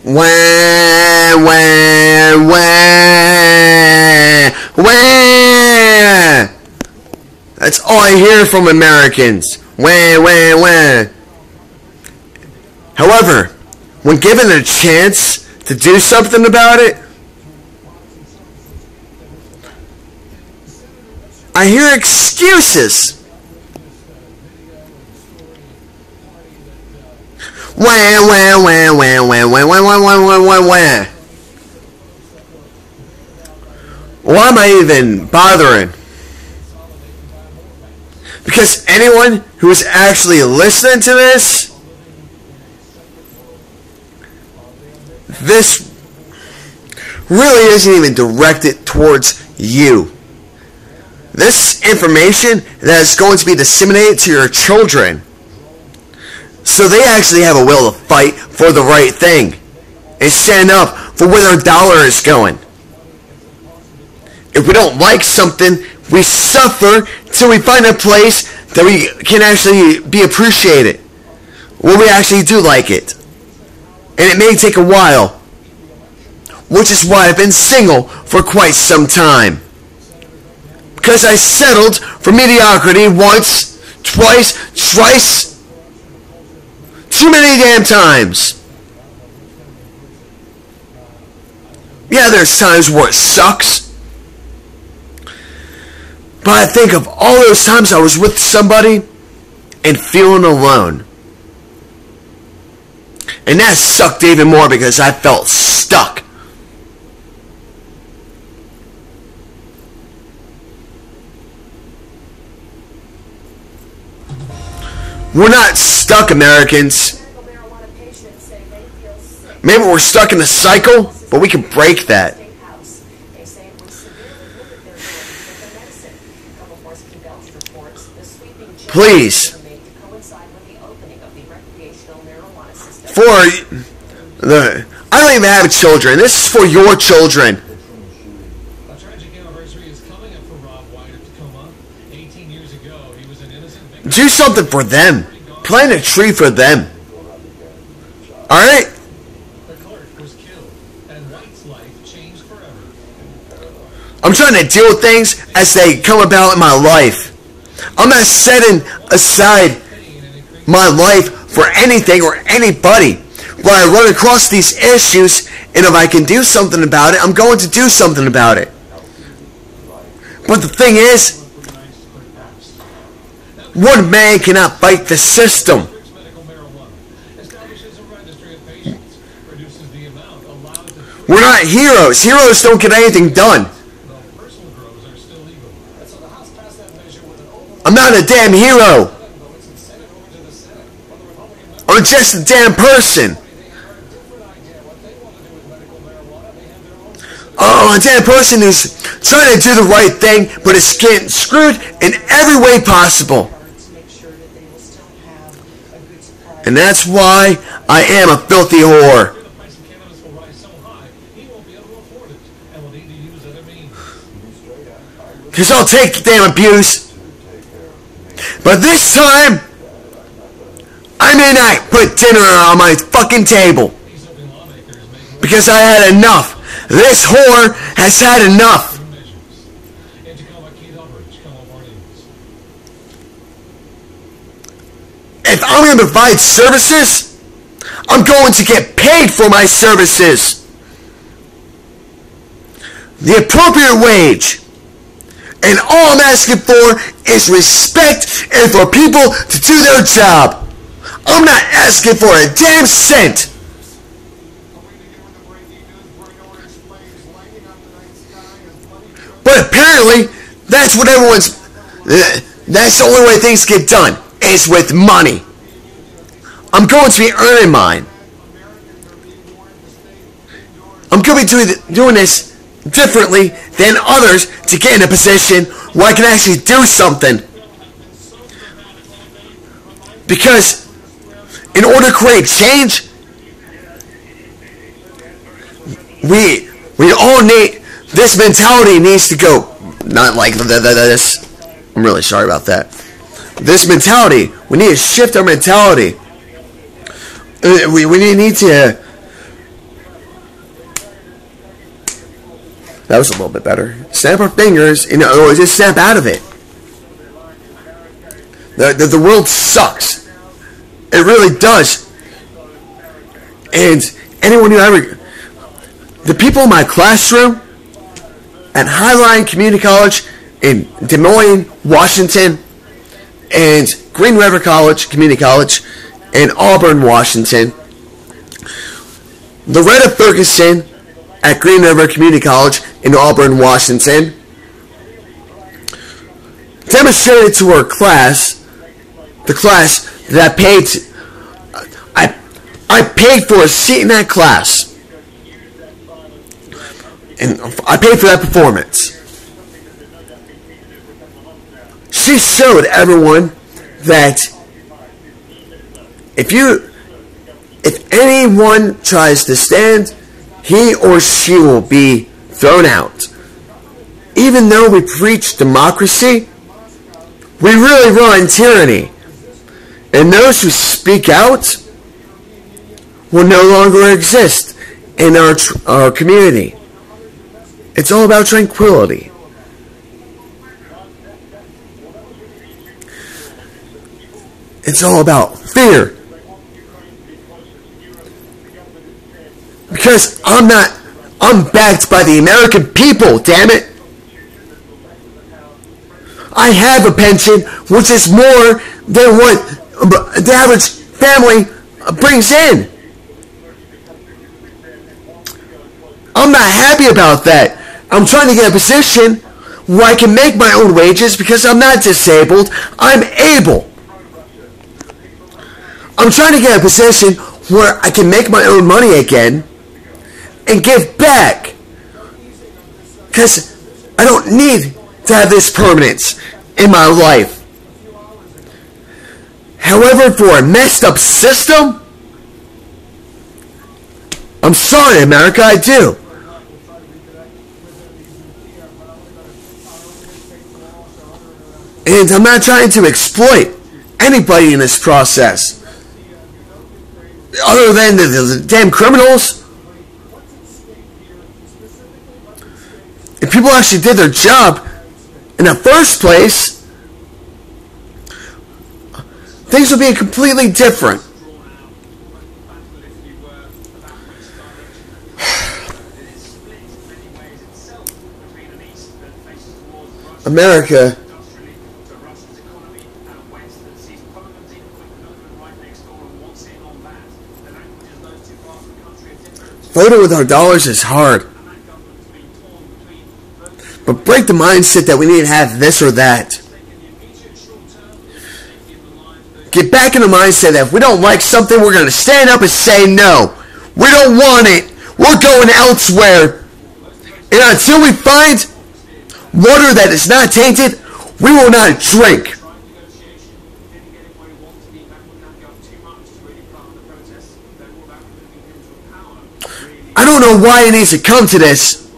Wah, wah, wah, wah. That's all I hear from Americans. Wah, wah, wah. However, when given a chance to do something about it, I hear excuses. Wah, wah, wah, wah, wah, wah, wah, wah, wah, wah, wah, wah. Why am I even bothering? Because anyone who is actually listening to this really isn't even directed towards you. This information that is going to be disseminated to your children, so they actually have a will to fight for the right thing and stand up for where their dollar is going. If we don't like something, we suffer till we find a place that we can actually be appreciated, where we actually do like it. And it may take a while, which is why I've been single for quite some time. Because I settled for mediocrity once, twice, thrice, too many damn times. Yeah, there's times where it sucks. But I think of all those times I was with somebody and feeling alone. And that sucked even more because I felt stuck. We're not stuck, Americans. Maybe we're stuck in a cycle, but we can break that. Please. I don't even have children. This is for your children. A tragic anniversary is coming up for Rob White of Tacoma. 18 years ago, he was an innocent victim. Do something for them. Plant a tree for them. Alright? The clerk was killed, and White's life changed forever. I'm trying to deal with things as they come about in my life. I'm not setting aside my life for anything or anybody. When I run across these issues, and if I can do something about it, I'm going to do something about it. But the thing is, one man cannot fight the system. We're not heroes. Heroes don't get anything done. I'm not a damn hero. I'm just a damn person. Oh, a damn person who's trying to do the right thing, but is getting screwed in every way possible. And that's why I am a filthy whore. Because I'll take the damn abuse. But this time, I may not put dinner on my fucking table. Because I had enough. This whore has had enough. If I'm going to provide services, I'm going to get paid for my services. The appropriate wage. And all I'm asking for is respect and for people to do their job. I'm not asking for a damn cent. But apparently, that's what that's the only way things get done, is with money. I'm going to be earning mine. I'm going to be doing this differently than others to get in a position where I can actually do something. Because in order to create change, we all need, this mentality needs to go. Not like this. I'm really sorry about that. This mentality, we need to shift our mentality. We need to That was a little bit better. Snap our fingers, or just snap out of it. The world sucks. It really does. And anyone who ever... The people in my classroom at Highline Community College in Des Moines, Washington, and Green River College, Community College, in Auburn, Washington. Loretta Ferguson at Green River Community College in Auburn, Washington, demonstrated to her class, the class that I paid for a seat in that class. And I paid for that performance. She showed everyone that if anyone tries to stand, he or she will be thrown out. Even though we preach democracy, we really run tyranny. And those who speak out will no longer exist in our community. It's all about tranquility. It's all about fear. Because I'm backed by the American people, damn it. I have a pension which is more than what the average family brings in. I'm not happy about that. I'm trying to get a position where I can make my own wages because I'm not disabled. I'm able. I'm trying to get a position where I can make my own money again and give back. Because I don't need to have this permanence in my life. However, for a messed up system, I'm sorry, America, I do. And I'm not trying to exploit anybody in this process. Other than the damn criminals. If people actually did their job in the first place, things would be completely different. America voting with our dollars is hard. But break the mindset that we need to have this or that. Get back in the mindset that if we don't like something, we're going to stand up and say no. We don't want it. We're going elsewhere. And until we find water that is not tainted, we will not drink. I don't know why it needs to come to this,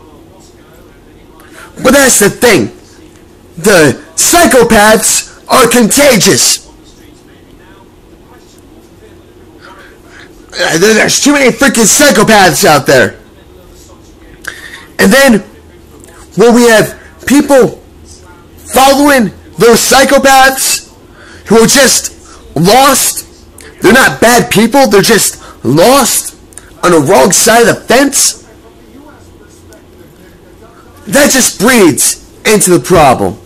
but that's the thing. The psychopaths are contagious. There's too many freaking psychopaths out there. And then, when we have people following those psychopaths who are just lost, they're not bad people, they're just lost on the wrong side of the fence, that just breeds into the problem.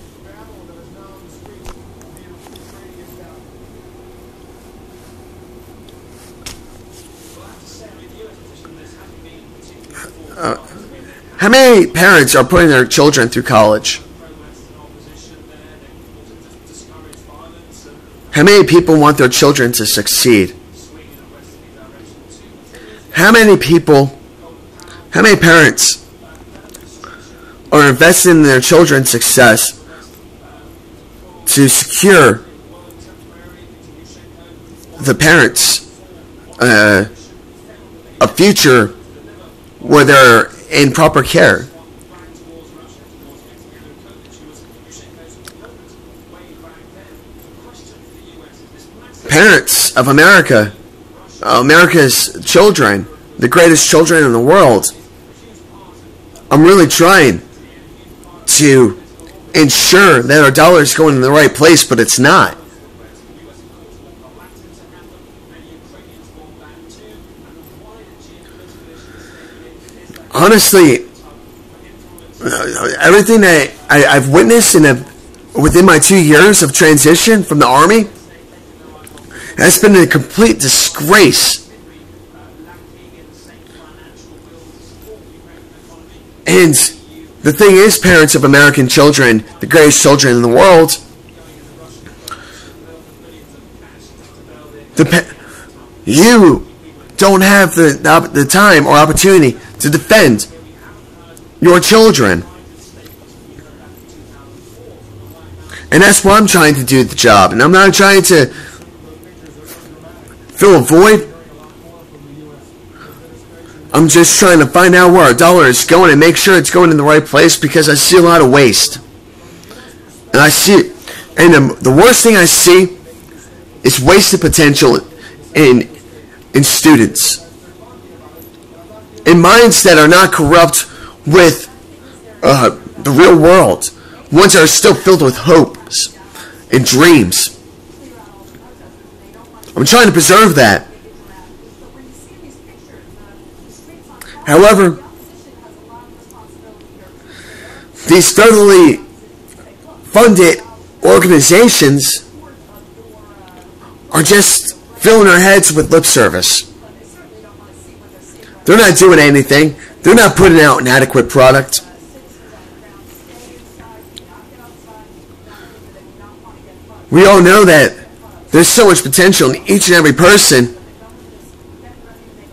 How many parents are putting their children through college? How many people want their children to succeed? How many parents are investing in their children's success to secure the parents a future where they're in proper care? Parents of America, America's children, the greatest children in the world, I'm really trying to ensure that our dollar is going in the right place, but it's not. Honestly, everything that I've witnessed within my 2 years of transition from the Army has been a complete disgrace. And the thing is, parents of American children, the greatest children in the world, you don't have the time or opportunity to defend your children. And that's what I'm trying to do the job. And I'm not trying to fill a void. I'm just trying to find out where our dollar is going and make sure it's going in the right place, because I see a lot of waste. And I see, and the worst thing I see is wasted potential in students. In minds that are not corrupt with the real world. Ones that are still filled with hopes and dreams. I'm trying to preserve that. However, these federally funded organizations are just filling our heads with lip service. They're not doing anything. They're not putting out an adequate product. We all know that there's so much potential in each and every person.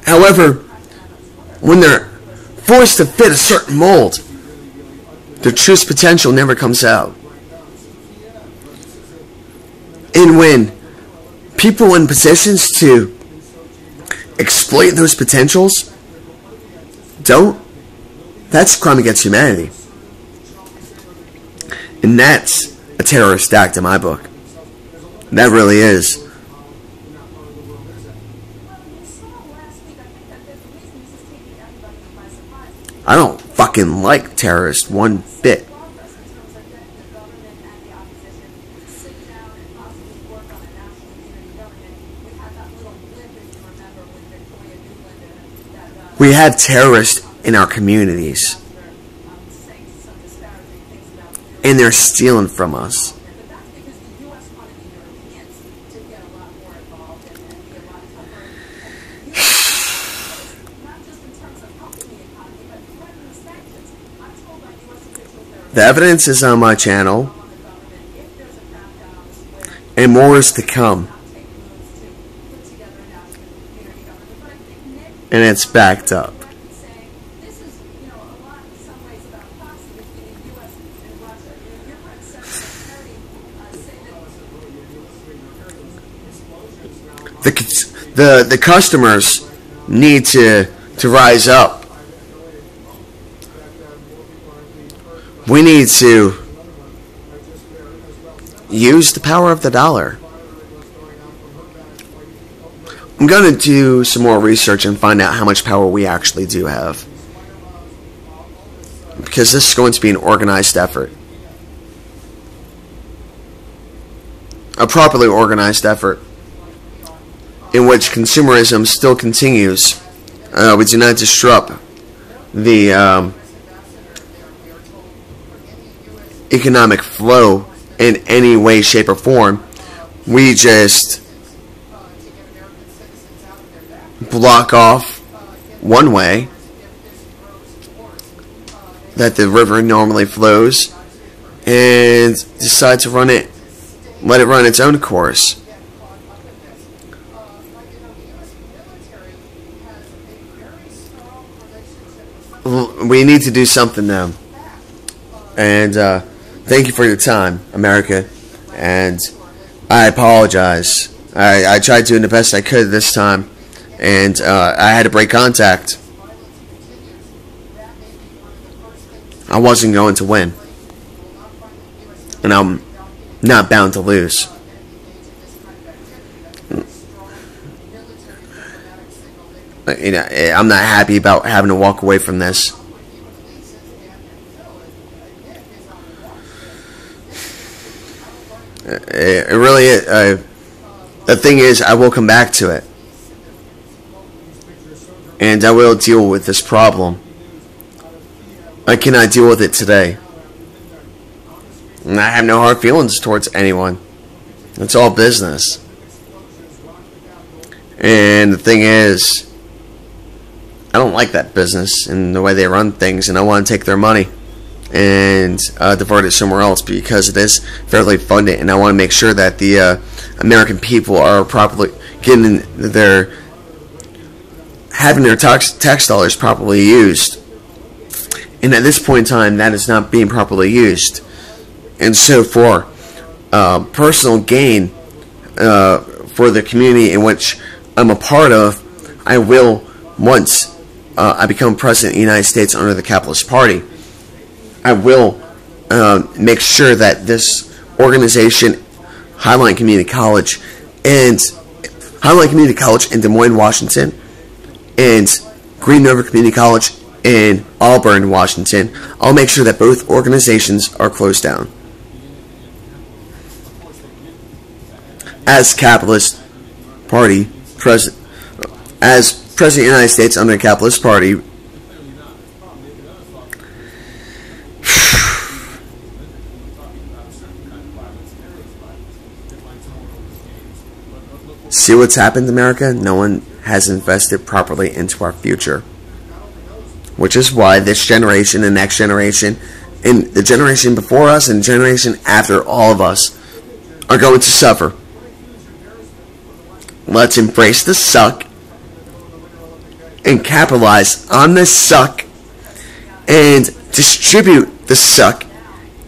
However, when they're forced to fit a certain mold, their true potential never comes out. And when people in positions to exploit those potentials don't, that's a crime against humanity. And that's a terrorist act in my book. That really is. I don't fucking like terrorists one bit. We have terrorists in our communities, and they're stealing from us. The evidence is on my channel, and more is to come. And it's backed up. The customers need to rise up. We need to use the power of the dollar. I'm going to do some more research and find out how much power we actually do have. Because this is going to be an organized effort. A properly organized effort. In which consumerism still continues. We do not disrupt the economic flow in any way, shape, or form. We just block off one way that the river normally flows and decide to let it run its own course. We need to do something now. And thank you for your time, America. And I apologize. I tried doing the best I could this time. And I had to break contact. I wasn't going to win. And I'm not bound to lose. You know, I'm not happy about having to walk away from this. It really is. The thing is, I will come back to it. And I will deal with this problem. I cannot deal with it today. And I have no hard feelings towards anyone. It's all business. And the thing is, I don't like that business and the way they run things, and I want to take their money and divert it somewhere else because it is fairly funded, and I want to make sure that the American people are properly getting having their tax dollars properly used. And at this point in time, that is not being properly used. And so for personal gain for the community in which I'm a part of, I will, once I become president of the United States under the Capitalist Party, I will make sure that this organization, Highline Community College in Des Moines, Washington, and Green River Community College in Auburn, Washington, I'll make sure that both organizations are closed down. As Capitalist Party president, as President of the United States under the Capitalist Party, see what's happened to America? No one has invested properly into our future. Which is why this generation and next generation and the generation before us and the generation after all of us are going to suffer. Let's embrace the suck and capitalize on the suck and distribute the suck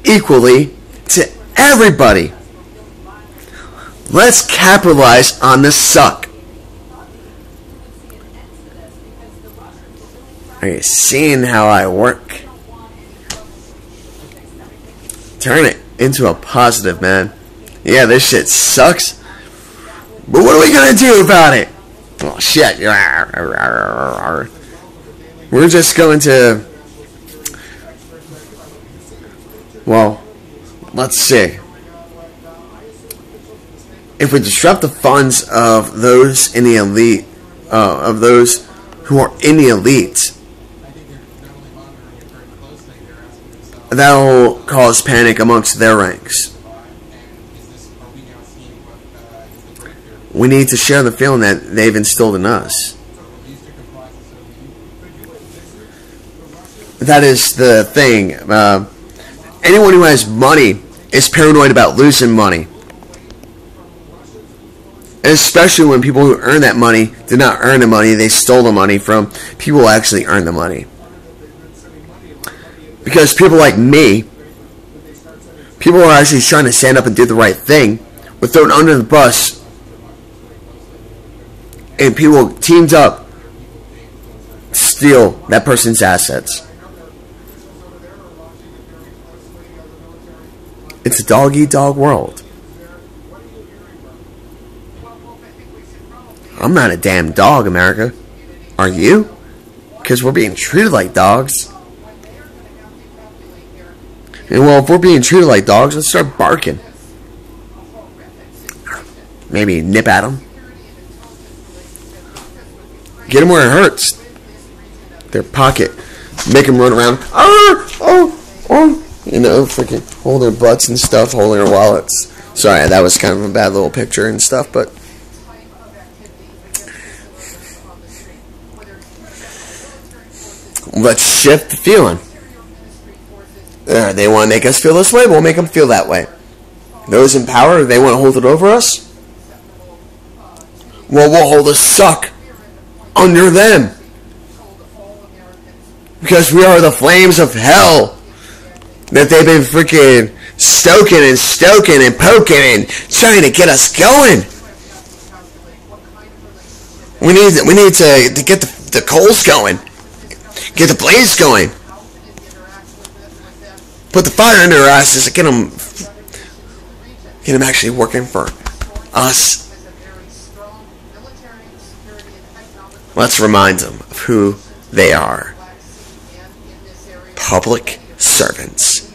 equally to everybody. Let's capitalize on the suck. Are you seeing how I work? Turn it into a positive, man. Yeah, this shit sucks. But what are we gonna do about it? Oh shit. We're just going to... Well, let's see. If we disrupt the funds of those in the elite, of those who are in the elite, that'll cause panic amongst their ranks. We need to share the feeling that they've instilled in us. That is the thing. Anyone who has money is paranoid about losing money. Especially when people who earn that money did not earn the money, they stole the money from people who actually earned the money. Because people like me, people who are actually trying to stand up and do the right thing, were thrown under the bus, and people teamed up to steal that person's assets. It's a dog-eat-dog world. I'm not a damn dog, America. Are you? Because we're being treated like dogs. And well, if we're being treated like dogs, let's start barking. Maybe nip at them. Get them where it hurts. Their pocket. Make them run around. You know, freaking hold their butts and stuff, holding their wallets. Sorry, that was kind of a bad little picture and stuff, but... let's shift the feeling. They want to make us feel this way, we'll make them feel that way. Those in power, they want to hold it over us. Well, we'll hold a suck under them. Because we are the flames of hell that they've been freaking stoking and poking and trying to get us going. We need to get the coals going. Get the blaze going. Put the fire in their asses and get them actually working for us. Let's remind them of who they are. Public servants.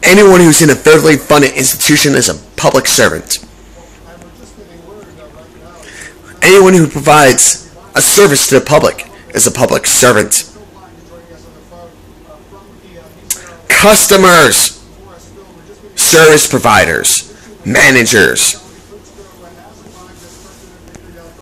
Anyone who's in a federally funded institution is a public servant. Anyone who provides a service to the public is a public servant. Customers, service providers, managers,